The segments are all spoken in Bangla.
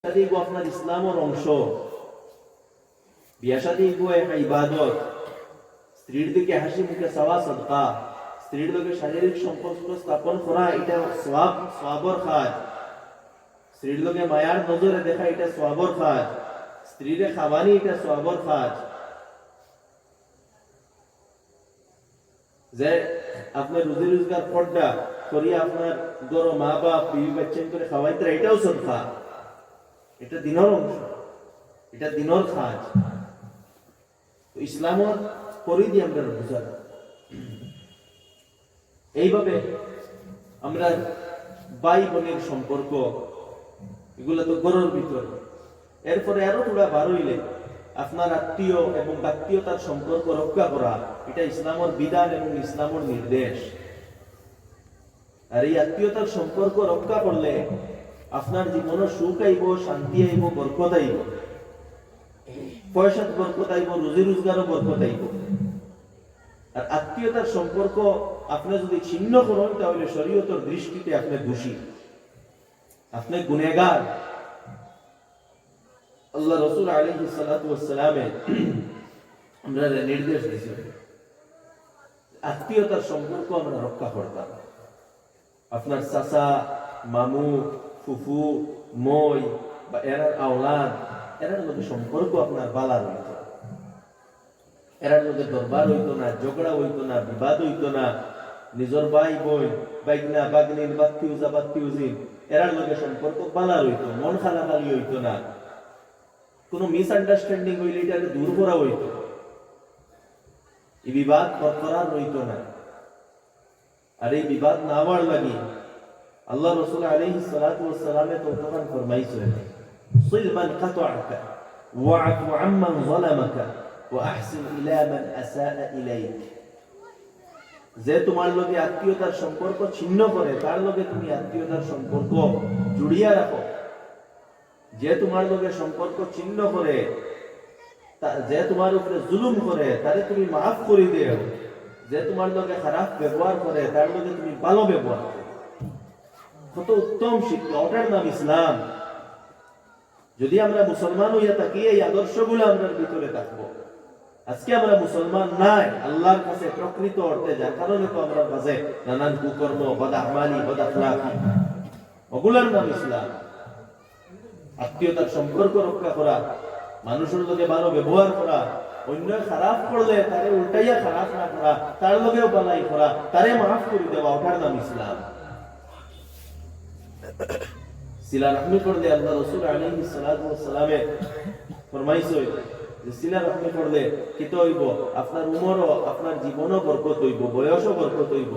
শাদী আপনার ইসলামের অংশ। বিয়া শাদী একটা ইবাদত। স্ত্রীর দিকে হাসি মুখে চাওয়া সদকা, স্ত্রীর দিকে শারীরিক সম্পর্ক স্থাপন করা এটা সওয়াবর কাজ। স্ত্রীর দিকে মায়ার নজরে দেখা এটা সওয়াবর কাজ। স্ত্রীরে খাওয়ানি এটা সওয়াবর কাজ। যে আপনার রুজি রোজগার পর্দা করিয়া আপনার গরো মা বাপ বিবি বাচ্চা করে খাওয়াইতে এটাও সদকা। এটা দিনের অংশ, এটা দিনের কাজ। ইসলামের পরিধি আমরা বুঝা। এইভাবে আমরা ভাই বোনের সম্পর্ক এগুলো তো গরুর ভিতর। এরপরে আরো তোরা বার হইলে আপনার আত্মীয় এবং আত্মীয়তার সম্পর্ক রক্ষা করা এটা ইসলামের বিধান এবং ইসলামের নির্দেশ। আর এই আত্মীয়তার সম্পর্ক রক্ষা করলে আপনার জীবনে সুখ আইব, শান্তি আইব, বরকত আইব, পয়সার বরকত আইব, রুজি রোজগারও বরকত আইব। আর আত্মীয়তার সম্পর্ক আপনি যদি ছিন্ন করেন তাহলে শরীয়তের দৃষ্টিতে আপনি দোষী, আপনি গুনেগার। আল্লাহ রাসূল আলাইহিস সালাতু ওয়াস সালামে আমরা নির্দেশ দিয়েছেন আত্মীয়তার সম্পর্ক আমরা রক্ষা করতাম। আপনার চাচা, মামু, ফুফু, মই বা এরার আওলাদ, এরার মধ্যে সম্পর্ক আপনার বালা রইত। এরার মধ্যে দরবার হইতো না, ঝগড়া হইতো না, বিবাদ হইতো না। নিজের ভাই বোন, বাইগনা বাগনিন, বাত্তিউজা বাত্তিউজিন, এরার মধ্যে সম্পর্ক বালা রইতো, মন খালাখালি হইতো না। কোনো মিসআন্ডারস্ট্যান্ডিং হইলে এটাকে দূর করা হইতো, এই বিবাদ বরকরার রইতো না। আর এই বিবাদ না হওয়ার লাগি আল্লাহ রাসূল আলাইহিস সালাতু ওয়াস সালামে তো তখন ফরমাইছেন সিল মান কাতাআকা ওয়া'ফু আম্মান যালামাকা ওয়া আহসিন ইলা মান আসাআ ইলাইক। যে তোমার লগে আত্মীয়তার সম্পর্ক ছিন্ন করে তার লগে তুমি আত্মীয়তার সম্পর্ক জুড়িয়া রাখো। যে তোমার লগে সম্পর্ক ছিন্ন করে, যে তোমার উপরে জুলুম করে তারে তুমি মাফ করে দিও। যে তোমার লগে খারাপ ব্যবহার করে তার লগে তুমি ভালো ব্যবহার করো। কত উত্তম শিক্ষা, ওটার নাম ইসলাম। যদি আমরা মুসলমান হইয়া থাকি এই আদর্শগুলো আমরা ভিতরে থাকবো। আজকে আমরা মুসলমান নাই আল্লাহর কাছে প্রকৃত অর্থে, যার কারণে তো আমরা কাছে নানান কুকর্ম, বদআমালি, বদআখলাকি, ওগুলোর নাম ইসলাম। আত্মীয়তার সম্পর্ক রক্ষা করা, মানুষের লগে ভালো ব্যবহার করা, অন্য খারাপ করলে তারে উল্টাইয়া খারাপ না করা, তার লগেও বালাই করা, তারে মাফ করে দেওয়া, ওটার নাম ইসলাম। সিলা রাহমি করলে আল্লাহ রাসূল আলাইহিস সালাতু ওয়াস সালামে ফরমাইছে যে সিলা রাহমি করলে কি তো হইব, আপনার উমরও, আপনার জীবনও বরকত হইব, বয়সও বরকত হইব,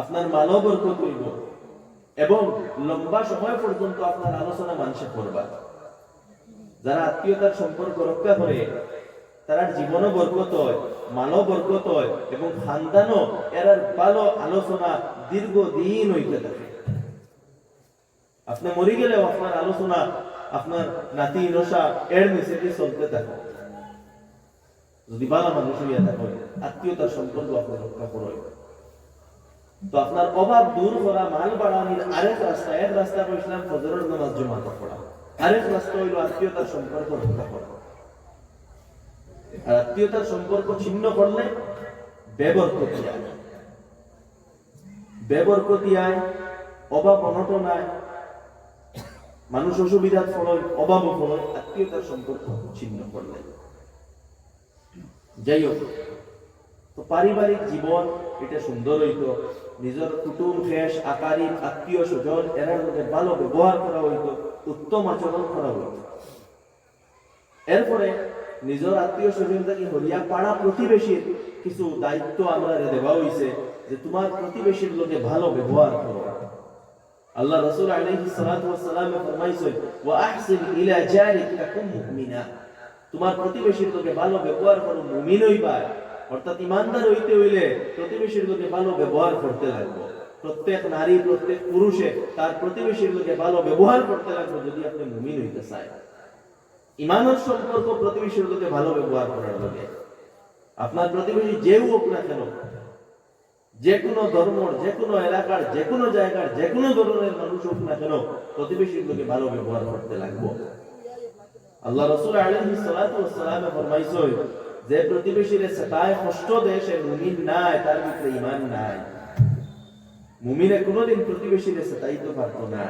আপনার মালও বরকত হইব এবং লম্বা সময় পর্যন্ত আপনার আলোচনা মানুষে করবা। যারা আত্মীয়তার সম্পর্ক রক্ষা করে তার জীবনও বরকত হয়, মালও বরকত হয় এবং খানদানও এর ভালো আলোচনা দীর্ঘদিন হইতে থাকে। আপনি মরে গেলেও আপনার আলোচনা আপনার নাতি নশা এর নিচে চলতে থাকে, যদি ভালো মানুষ হইয়া থাকে। আত্মীয়তার সম্পর্ক আপনি রক্ষা করেন তো আপনার অভাব দূর করা, মাল বাড়ানোর আরেক রাস্তা। এক রাস্তা কইছিলাম ফজরের নামাজ জমাতে পড়া, আরেক রাস্তা হইল আত্মীয়তার সম্পর্ক রক্ষা করা। আর আত্মীয়তার সম্পর্ক ছিন্ন করলে বেবরকতি আয়, বেবরকতি আয়, অভাব অনটন আয়, মানুষ অসুবিধার ফলে, অভাব ফলে আত্মীয়তার সম্পর্ক ছিন্ন করলে। যাই হোক, তো পারিবারিক জীবন এটা সুন্দর হইতো, নিজের কুটুম খেস আকারিব আত্মীয় স্বজন এরার মধ্যে ভালো ব্যবহার করা হইতো, উত্তম আচরণ করা হইতো। এরপরে নিজের আত্মীয় স্বজন থেকে হরিয়া পাড়া প্রতিবেশীর কিছু দায়িত্ব আমরা দেওয়া হইছে যে তোমার প্রতিবেশীর লোকে ভালো ব্যবহার করো। আল্লাহ রাসূল আলাইহিস সালাতু ওয়াস সালাম ফরমাইছেন ওয়া আহসিন ইলা জারিকা কুম মুমিনা, তোমার প্রতিবেশীর লোকে ভালো ব্যবহার করো, মুমিন হইবা। অর্থাৎ ইমানদার হইতে হইলে প্রতিবেশীর লোকে ভালো ব্যবহার করতে লাগবে। প্রত্যেক নারী, প্রত্যেক পুরুষে তার প্রতিবেশীর লোকে ভালো ব্যবহার করতে লাগবে যদি আপনি মুমিন হইতে চান। ইমানের সম্পর্ক প্রতিবেশীর লোকে ভালো ব্যবহার করার লগে। আপনার প্রতিবেশী যেও হোক না কেন, যে কোনো ধর্মর, যে কোনো এলাকার, যে কোনো জায়গার, যে কোনো ধরনের মানুষ হোক না কেন, প্রতিবেশীর লোকে ভালো ব্যবহার করতে লাগবো। আল্লাহ রাসূল আলাইহিস সালাতু ওয়াস সালাম ফরমাইছেন, যে প্রতিবেশীর সাতায় কষ্ট দেয় সে মুমিন নাই, তার ভিতরে ঈমান নাই। মুমিনে কোনোদিন প্রতিবেশীর সাতাইতে পারতো না।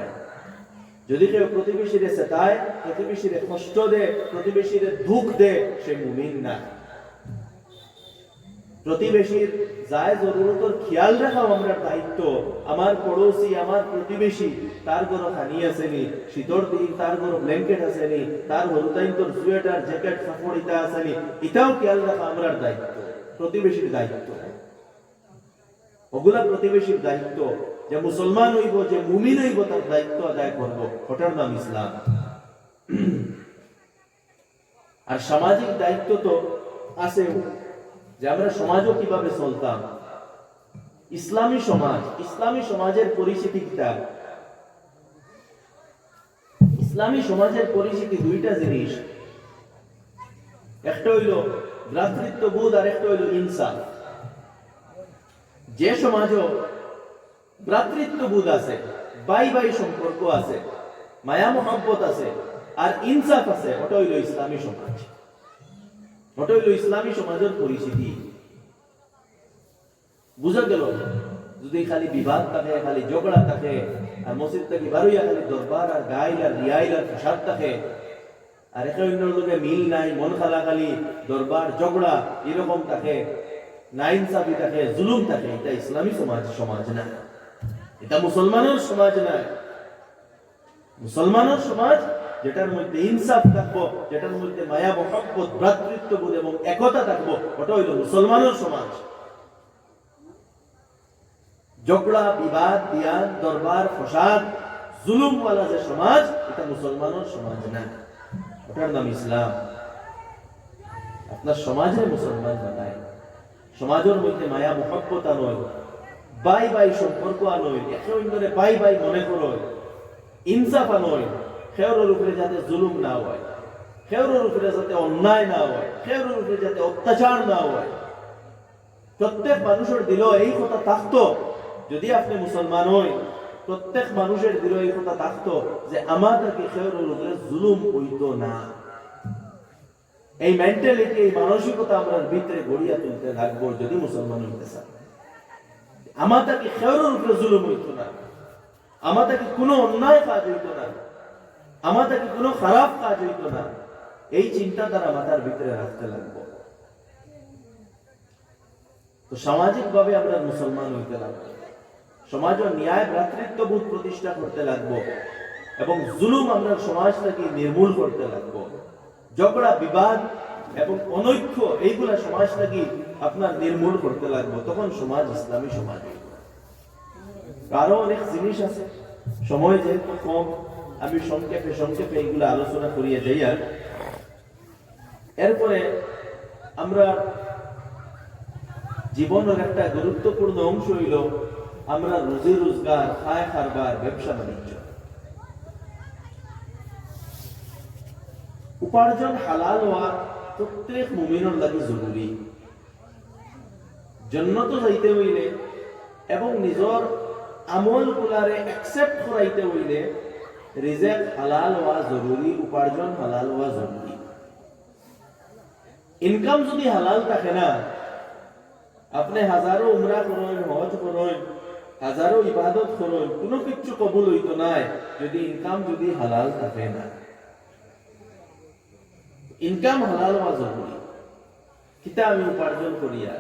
যদি কেউ প্রতিবেশীর সাতায়, প্রতিবেশীর কষ্ট দেয়, প্রতিবেশীর দুঃখ দেয়, সে মুমিন না। প্রতিবেশীর যায় জরুরতর খেয়াল রাখাও আমরা দায়িত্ব। আমার পড়োশি, আমার প্রতিবেশী, তার ঘরে পানি আসেনি, শীতর দিন তার ঘরে ব্ল্যাঙ্কেট আসেনি, তার হলুদাইন তোর সোয়েটার জ্যাকেট কাপড় ইটা আসেনি, এটাও খেয়াল রাখা আমরা দায়িত্ব, প্রতিবেশীর দায়িত্ব। ওগুলা প্রতিবেশীর দায়িত্ব। যে মুসলমান হইব, যে মুমিন হইব, তার দায়িত্ব আদায় করব, ওটার নাম ইসলাম। আর সামাজিক দায়িত্ব তো আছে, যে আমরা সমাজও কিভাবে চলতাম। ইসলামী সমাজ, ইসলামী সমাজের পরিচিতি কিটা? ইসলামী সমাজের পরিচিতি দুইটা জিনিস, একটা হইল ভ্রাতৃত্ববোধ আর একটা হইল ইনসাফ। যে সমাজও ভ্রাতৃত্ববোধ আছে, ভাই ভাই সম্পর্ক আছে, মায়া মোহাম্মত আছে, আর ইনসাফ আছে, ওটা হইল ইসলামী সমাজ। ওটা হইল ইসলামী সমাজের পরিচিতি। বুঝা গেল? যদি খালি বিবাদ থাকে, খালি ঝগড়া থাকে, আর মসজিদ থেকে বারোইয়া খালি দরবার আর গাইল আর রিয়াইল আর ফাসাদ থাকে, আর একে অন্যের লোকে মিল নাই, মন খালা খালি দরবার ঝগড়া এরকম থাকে, নাইনসাফি থাকে, জুলুম থাকে, এটা ইসলামী সমাজ না, এটা মুসলমানের সমাজ না। মুসলমানের সমাজ যেটার মধ্যে ইনসাফ থাকবো, যেটার মধ্যে মায়া মহব্বত, ভ্রাতৃত্ববোধ এবং একতা থাকবো, ওটা হইল মুসলমানের সমাজ। ঝগড়া, বিবাদ, বিয়ান, দরবার, ফসাদ, জুলুমওয়ালা যে সমাজ, এটা মুসলমানের সমাজ না, ওটার নাম ইসলাম। আপনার সমাজে মুসলমান বানায়, সমাজের মধ্যে মায়া মহব্বত আনয়, ভাই ভাই সম্পর্ক আনয়, একে অন্যরে ভাই ভাই মনে করয়, ইনসাফ আনয়, খেউরের উপরে যাতে জুলুম না হয়, খেউরের উপরে যাতে অন্যায় না হয়, খেউরের উপরে যাতে অত্যাচার না হয়। প্রত্যেক মানুষের দিল এই কথা থাকতো, যদি আপনি মুসলমান হই, প্রত্যেক মানুষের দিল এই কথা থাকতো যে আমাদেরকে খেউরের উপরে জুলুম হইতো না। এই মেন্টালিটি, এই মানসিকতা আমরা ভিতরে গড়িয়া তুলতে লাগবো যদি মুসলমান হইতে চান। আমাদেরকে খেউরের উপরে জুলুম হইতো না, আমাদেরকে কোনো অন্যায় কাজ হইতো না, আমাদেরকে কোনো খারাপ কাজ হইতো না, এই চিন্তাধারা মাথার ভিতরে রাখতে লাগবো। তো সামাজিক ভাবে আমরা মুসলমান হইতে লাগবো, সমাজ ও ন্যায় ভ্রাতৃত্ববোধ প্রতিষ্ঠা করতে লাগবো, এবং জুলুম আমরা সমাজ থেকে নির্মূল করতে লাগবো। ঝগড়া, বিবাদ এবং অনৈক্য এইগুলা সমাজ থেকে আপনার নির্মূল করতে লাগবো, তখন সমাজ ইসলামী সমাজ। কারো অনেক জিনিস আছে, সময় যেহেতু কম, আমি সংক্ষেপে এইগুলো আলোচনা করিয়ে যাই। আর এরপরে আমরা জীবনের একটা গুরুত্বপূর্ণ অংশ হইল আমরা রুজি রোজগার, খায় খারবার, ব্যবসা বাণিজ্য। উপার্জন হালাল হওয়া প্রত্যেক মুমিনের লাগি জরুরি। জান্নাত যাইতে হইলে এবং নিজের আমল গুলারে অ্যাকসেপ্ট করাইতে হইলে রিজিক হালাল হওয়া জরুরি, উপার্জন হালাল হওয়া জরুরি। ইনকাম যদি হালাল থাকে না, আপনি হাজারো উমরা করেন, হজ করেন, হাজারো ইবাদত করেন, কোনো কিছু কবুল হইতো না যদি ইনকাম যদি হালাল থাকে না। ইনকাম হালাল হওয়া জরুরি। কিতা আমি উপার্জন করিয়া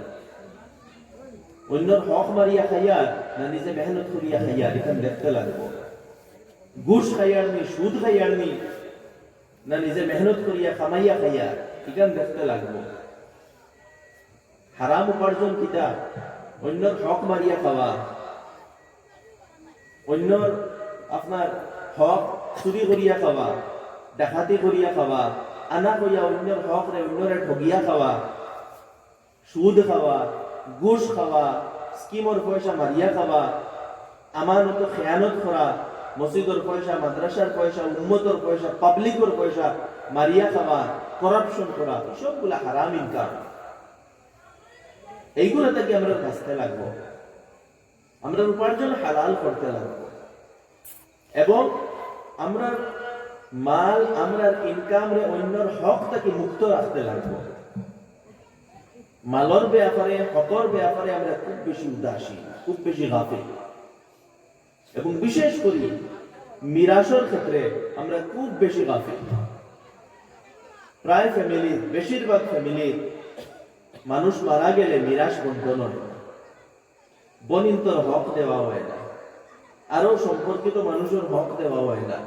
অন্যর হক মারিয়া খাইয়া না নিজে মেহনত করিয়া খাইয়া, এটা দেখতে লাগবো। ঘুষ খাইয়ার নি, সুদ খাইয়ার নি, না নিজে মেহনত করিয়া কামাইয়া খাইয়া, এটা দেখতে লাগবো। হারাম উপার্জন কিতা? অন্যর হক মারিয়া খাওয়া, অন্যর আপনার হক চুরি করিয়া খাওয়া, ডাকাতি করিয়া খাওয়া, আনা করিয়া অন্যর হক রে অন্যরে ঠগিয়া খাওয়া, সুদ খাওয়া, ঘুষ খাওয়া, স্কিমর পয়সা মারিয়া খাওয়া, আমানত খেয়ানত করা, মসজিদের পয়সা, মাদ্রাসার পয়সা, উম্মতের পয়সা, পাবলিকের পয়সা মারিয়া খাওয়া, করাপশন করা, সবগুলা হারাম ইনকাম। এইগুলো থেকে আমরা বাঁচতে লাগবো। আমরা উপার্জন হালাল করতে লাগবো এবং আমরা মাল আমরা ইনকাম রে অন্যর হক থেকে মুক্ত রাখতে লাগবো। মালর ব্যাপারে হকর ব্যাপারে আমরা খুব বেশি উদাসীন, খুব বেশি গাফিল এবং বিশেষ করে মিরাসের ক্ষেত্রে আমরা খুব বেশি গাফিল। প্রায় ফ্যামিলি, বেশিরভাগ ফ্যামিলি মানুষ মারা গেলে মিরাস বন্টন হয়, বনিন্তর হক দেওয়া হয় না, আরো সম্পর্কিত মানুষের হক দেওয়া হয় না,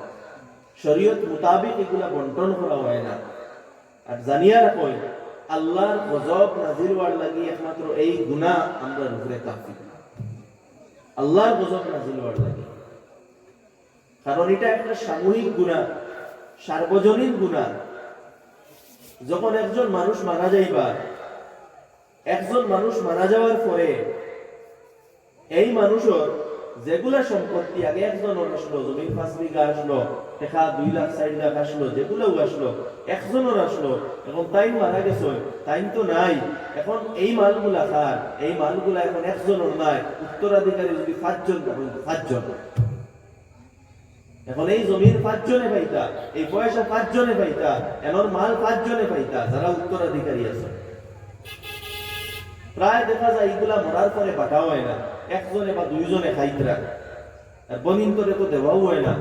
শরীয়ত মোতাবেক এগুলা বন্টন করা হয় না। আর জানিয়া রাখো আল্লাহর গজব নাজিল হওয়ার লাগি একমাত্র এই গুনাহ আমরা উপরে কাফি, আল্লাহর গজব নাজিল হওয়ার লাগি। কারণ এটা একটা সামূহিক গুনাহ, সার্বজনীন গুনাহ। যখন একজন মানুষ মারা যাইবা, একজন মানুষ মারা যাওয়ার পরে এই মানুষের যেগুলা সম্পত্তি আগে একজনের আসলো, জমিন 5 বিঘা আসলো, টাকা 2 লাখ 4 লাখ আসলো, যেগুলো আসলো একজনের আসলো, এখন তাই মারা গেছে, তাই তো নাই, এখন এই মালগুলা কার? এই মালগুলা এখন একজনের নাই, উত্তরাধিকারী যদি 5 জন তখন 5 জন। এখন এই জমির 5 জনে পাইতা, এই পয়সা 5 জনে পাইতা, এমন মাল 5 জনে পাইতা যারা উত্তরাধিকারী আছে। প্রায় দেখা যায় এগুলা মরার পরে পাঠাও হয় না, একজনে বা 2 জনে খাইতরা, আর বনিন্তরে তো দেওয়াও হয় না।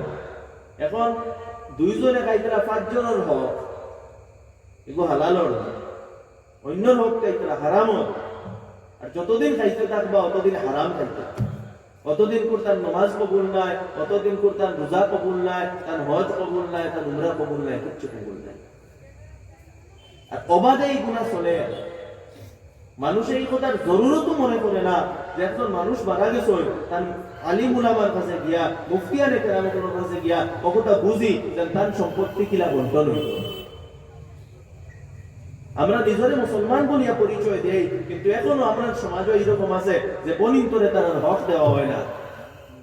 এখন 2 জনে খাইতরা 5 জনের হক এগুলো হালালর, অন্যর হক খাইতরা হারাম। আর যতদিন খাইতে থাকবা অতদিন হারাম খাইতে, অতদিন তার নামাজ কবুল নাই, অতদিন তার রোজা কবুল নাই, তার হজ কবুল নাই, তার উমরা কবুল নাই, কিচ্ছু কবুল নাই। আর অবাধে এই গুনাহ চলে। মানুষ এই কথার জরুরতও মনে করে না যে একজন মানুষ মারা গেছে, তার আলিম উলামার কাছে গিয়া, মুফতিয়ানে কেরামের কাছে গিয়া ও কথা বুঝি যে তার সম্পত্তি কিলা বন্টন হইল। আমরা নিজরে মুসলমান বলিয়া পরিচয় দেই, কিন্তু এখনো আমরা সমাজে এরকম আছে যে বনিন্তরে তার হক দেওয়া হয় না।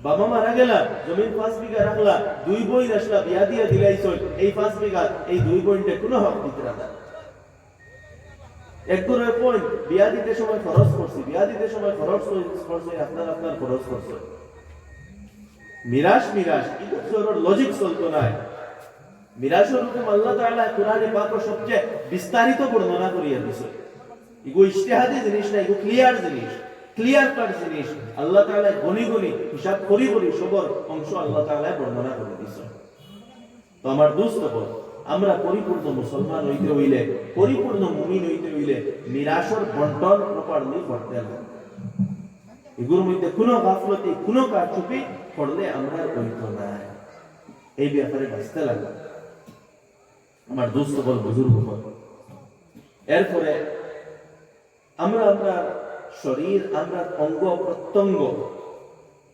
বাবা মারা গেলা, জমিন 5 বিঘা রাখলা, 2 বোন আসলা, বিয়া দিয়া দিলাইছ, এই 5 বিঘা এই 2 বোনটা কোনো হক দিতে না। একগুলো পয়েন্ট বিয়া দিতে সময় খরচ করছি, বিয়া দিতে সময় খরচ করছে, আপনার খরচ করছে। মিরাস এগুলোর লজিক চলতো না। মিরাসের হুকুম আল্লাহ তাআলা কোরআনে পাকে সবচেয়ে বিস্তারিত বর্ণনা করিয়া দিয়েছে। এগুলো ইজতিহাদি জিনিস না, এগুলো ক্লিয়ার জিনিস, ক্লিয়ার কাট জিনিস। আল্লাহ তাআলা গনি হিসাব করি সবর অংশ আল্লাহ তাআলা বর্ণনা করে দিয়েছে। তো আমার দোস্ত, আমরা পরিপূর্ণ মুসলমান হইতে হইলে, পরিপূর্ণ মুমিন হইতে হইলে মিরাসের বন্টন প্রপারলি করতে হবে। এগুলোর মধ্যে কোনো গাফলতি, কোনো কারচুপি করলে আমরা হইতো না। এই ব্যাপারে বাঁচতে লাগবে আমার দোস্ত বল, বুজুর্গ বল। এরপরে আমরা শরীর, আমরা অঙ্গ প্রত্যঙ্গ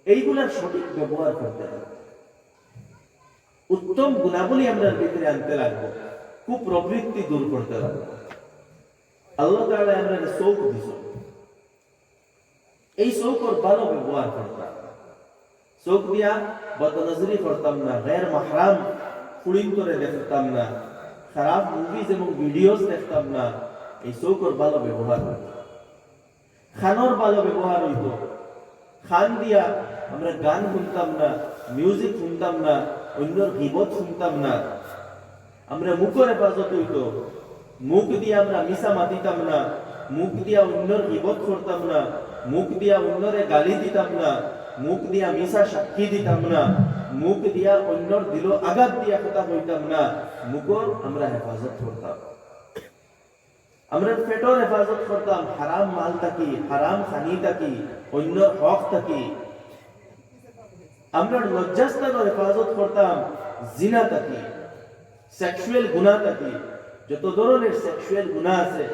এইগুলার সঠিক ব্যবহার করতে হবে। উত্তম গুণাবলী আমরা ভিতরে আনতে লাগবো, কুপ্রবৃত্তি দূর করতে লাগবো। আল্লাহ তাআলা আমরা চোখ দিছ, এই চোখের ভালো ব্যবহার করতাম। চোখ দিয়া বদনজরি করতাম না, গैर মাহরাম ফুড়িন করে দেখতাম না, খারাপ মুভিজ এবং ভিডিওস দেখতাম না। এই চোখের ভালো ব্যবহার হইত। খানোর ভালো ব্যবহার হইত। খান দিয়া আমরা গান শুনতাম না, মিউজিক শুনতাম না, অন্যর গীবত শুনতাম না। আমরা মুখের হেফাজত হইত, মুখ দিয়ে আমরা মিশা মাতিতাম না, মুখ দিয়া অন্যর গীবত করতাম না, মুখ দিয়া অন্যরে গালি দিতাম না, মুখ দিয়া মিশা সাক্ষী দিতাম না, মুখ দিয়া অন্যর দিল আঘাত দিয়া কথা হইতাম না। মুখর আমরা হেফাজত করতাম। আমরা পেটর হেফাজত করতাম, হারাম মাল থাকি, হারাম খানি থাকি, অন্যর হক থাকি। আমরা লজ্জাস্থানের হেফাজত করতাম, জিনা থাকি, সেক্সুয়াল গুনাহ থাকি, যত ধরনের সেক্সুয়াল গুনাহ আছে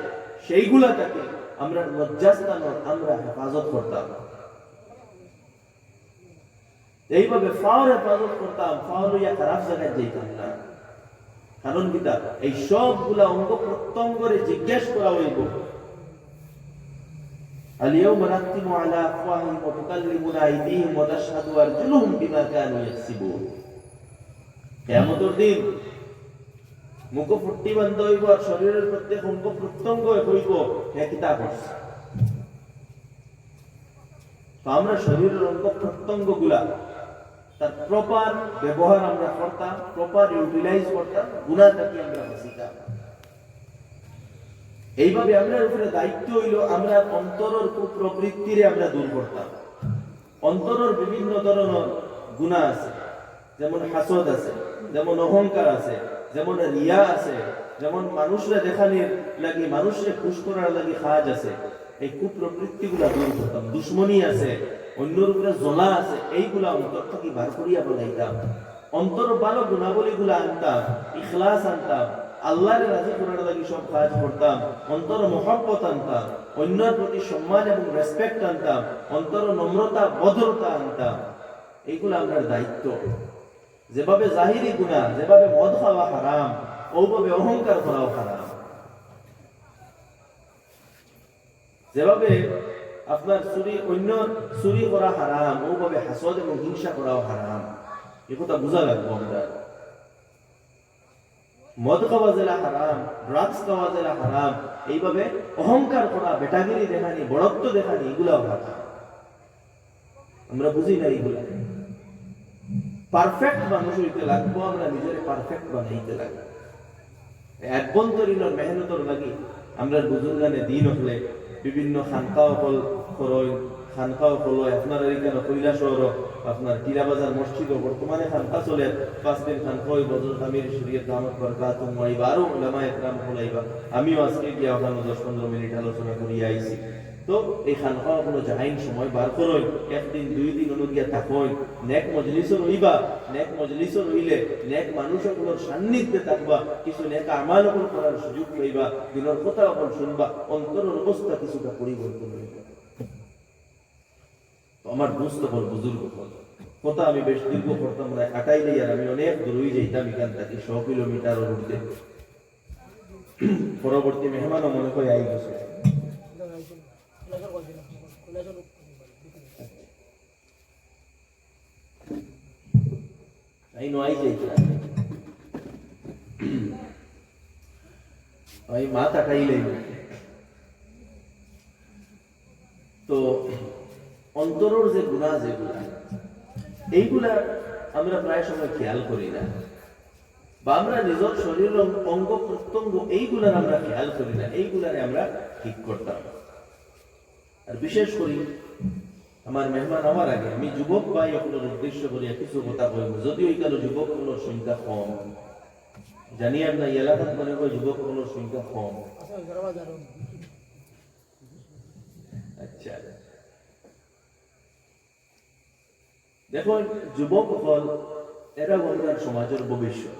সেইগুলা থাকি আমরা লজ্জাস্থানের আমরা হেফাজত করতাম। এইভাবে ফাওর হেফাজত করতাম, ফাওর লইয়া খারাপ জায়গায় যাইতাম না। কারণ কিতা, এই সবগুলা অঙ্গ প্রত্যঙ্গরে জিজ্ঞেস করা হইব। আল-ইয়াওমা নাখতিমু আলা আফওয়াহিহিম ওয়া তুকাল্লিমুনা আইদিহিম ওয়া তাশহাদু আরজুলুহুম বিমা কানু ইয়াকসিবুন। কিয়ামতের দিন মুখ ফুটি বন্ধ হইব আর শরীরের প্রত্যেক অঙ্গ প্রত্যঙ্গ হইব হে কিতা করছে। তো আমরা শরীরের অঙ্গ প্রত্যঙ্গ গুলা তার প্রপার ব্যবহার আমরা করতাম, প্রপার ইউটিলাইজ করতাম, গুনাহ থেকে আমরা বাঁচিতাম। এইভাবে আমরা উপরে দায়িত্ব হইল আমরা অন্তরের কুপ্রবৃত্তিরে আমরা দূর করতাম। অন্তরের বিভিন্ন ধরনের গুনাহ আছে, যেমন হাসদ আছে, যেমন অহংকার আছে, যেমন রিয়া আছে, যেমন মানুষরা দেখানোর লাগি, মানুষকে খুশ করার লাগি কাজ আছে। এই কুপ্রবৃত্তি গুলা দূর করতাম। দুশ্মনী আছে, অন্যের উপরে জ্বলা আছে, এইগুলা অন্তর থেকে বার করিয়া বলাইতাম। অন্তর ভালো গুণাবলী গুলা আনতাম, ইখলাস আনতাম, আল্লাহরে রাজি করার লাগি সব কাজ করতাম। অন্তর মহব্বত আনতাম, অন্যের প্রতি সম্মান এবং রেসপেক্ট আনতাম, অন্তর নম্রতা ভদ্রতা আনতাম। এইগুলো আমার দায়িত্ব। যেভাবে জাহিরি গুনাহ, যেভাবে মদ খাওয়া হারাম, ওভাবে অহংকার করাও হারাম। যেভাবে আপনার চুরি করা হারাম, ওভাবে হাসদ এবং হিংসা করাও হারাম। এই কথা বোঝা লাগবো আমরা। মদ খাওয়া জেলা হারাম, ড্রাগস খাওয়া জেলা হারাম, এইভাবে অহংকার করা, বেটাগিরি দেখানি, বড়ত্ব দেখানি, এগুলাও হারাম। আমরা বুঝি না এইগুলা। পারফেক্ট মানুষ হইতে লাগবো, আমরা নিজের পারফেক্ট বানাইতে লাগবো। অভ্যন্তরীণ মেহনতর লাগি আমরা বুজুর্গানে দিন হলে বিভিন্ন খানকাও হল খরচ, খানকাও হল আপনার এখানে কৈলাসর, আপনার টিরাবাজার মসজিদ বর্তমানে খানকা চলে। 5 দিন খানকা ওই বজর আমির শরীয়ত দামত বরকাতুম ওয়াইবা আরো উলামা ইকরাম হলাইবা। আমিও আজকে গিয়ে ওখানে 10-15 মিনিট আলোচনা করিয়া আইছি। তো এই খানকা কোনো জাহাইন সময় বার করই, 1 দিন 2 দিন অনুগিয়া থাকই, নেক মজলিসও রইবা। নেক মজলিসও রইলে নেক মানুষগুলোর সান্নিধ্যে থাকবা, কিছু নেক আমাল করার সুযোগ পাইবা, দিনের কথা শুনবা, অন্তরের অবস্থা কিছুটা পরিবর্তন হইবে। আমার দোস্ত হল বুজুর্গ হল কথা আমি বেশ দীর্ঘ করতাম না, কাটাইলে আর আমি অনেক দূরই যাইতাম এখান থেকে 100 কিলোমিটার উঠতে। পরবর্তী মেহমানও মনে করে আই গেছে। এই নয় যাইতাম ওই মা তাকাইলে। তো অন্তরের যে গুনাহ যেগুলা, এইগুলা আমরা প্রায় সময় খেয়াল করি না, বা আমরা নিজের শরীরের অঙ্গ প্রত্যঙ্গ এইগুলার আমরা খেয়াল করি না। এইগুলারে আমরা ঠিক করতাম। আর বিশেষ করে আমার মেহমান আমার আগে আমি যুবক ভাই আপনার উদ্দেশ্য করিয়া কিছু কথা বলব। যদিও এই কালো যুবক গুলোর সংখ্যা কম, জানি আমরা এলাকাত মনে করি যুবক গুলোর সংখ্যা কম। আচ্ছা, দেখুন যুবক হল এরা আমাদের সমাজের ভবিষ্যৎ।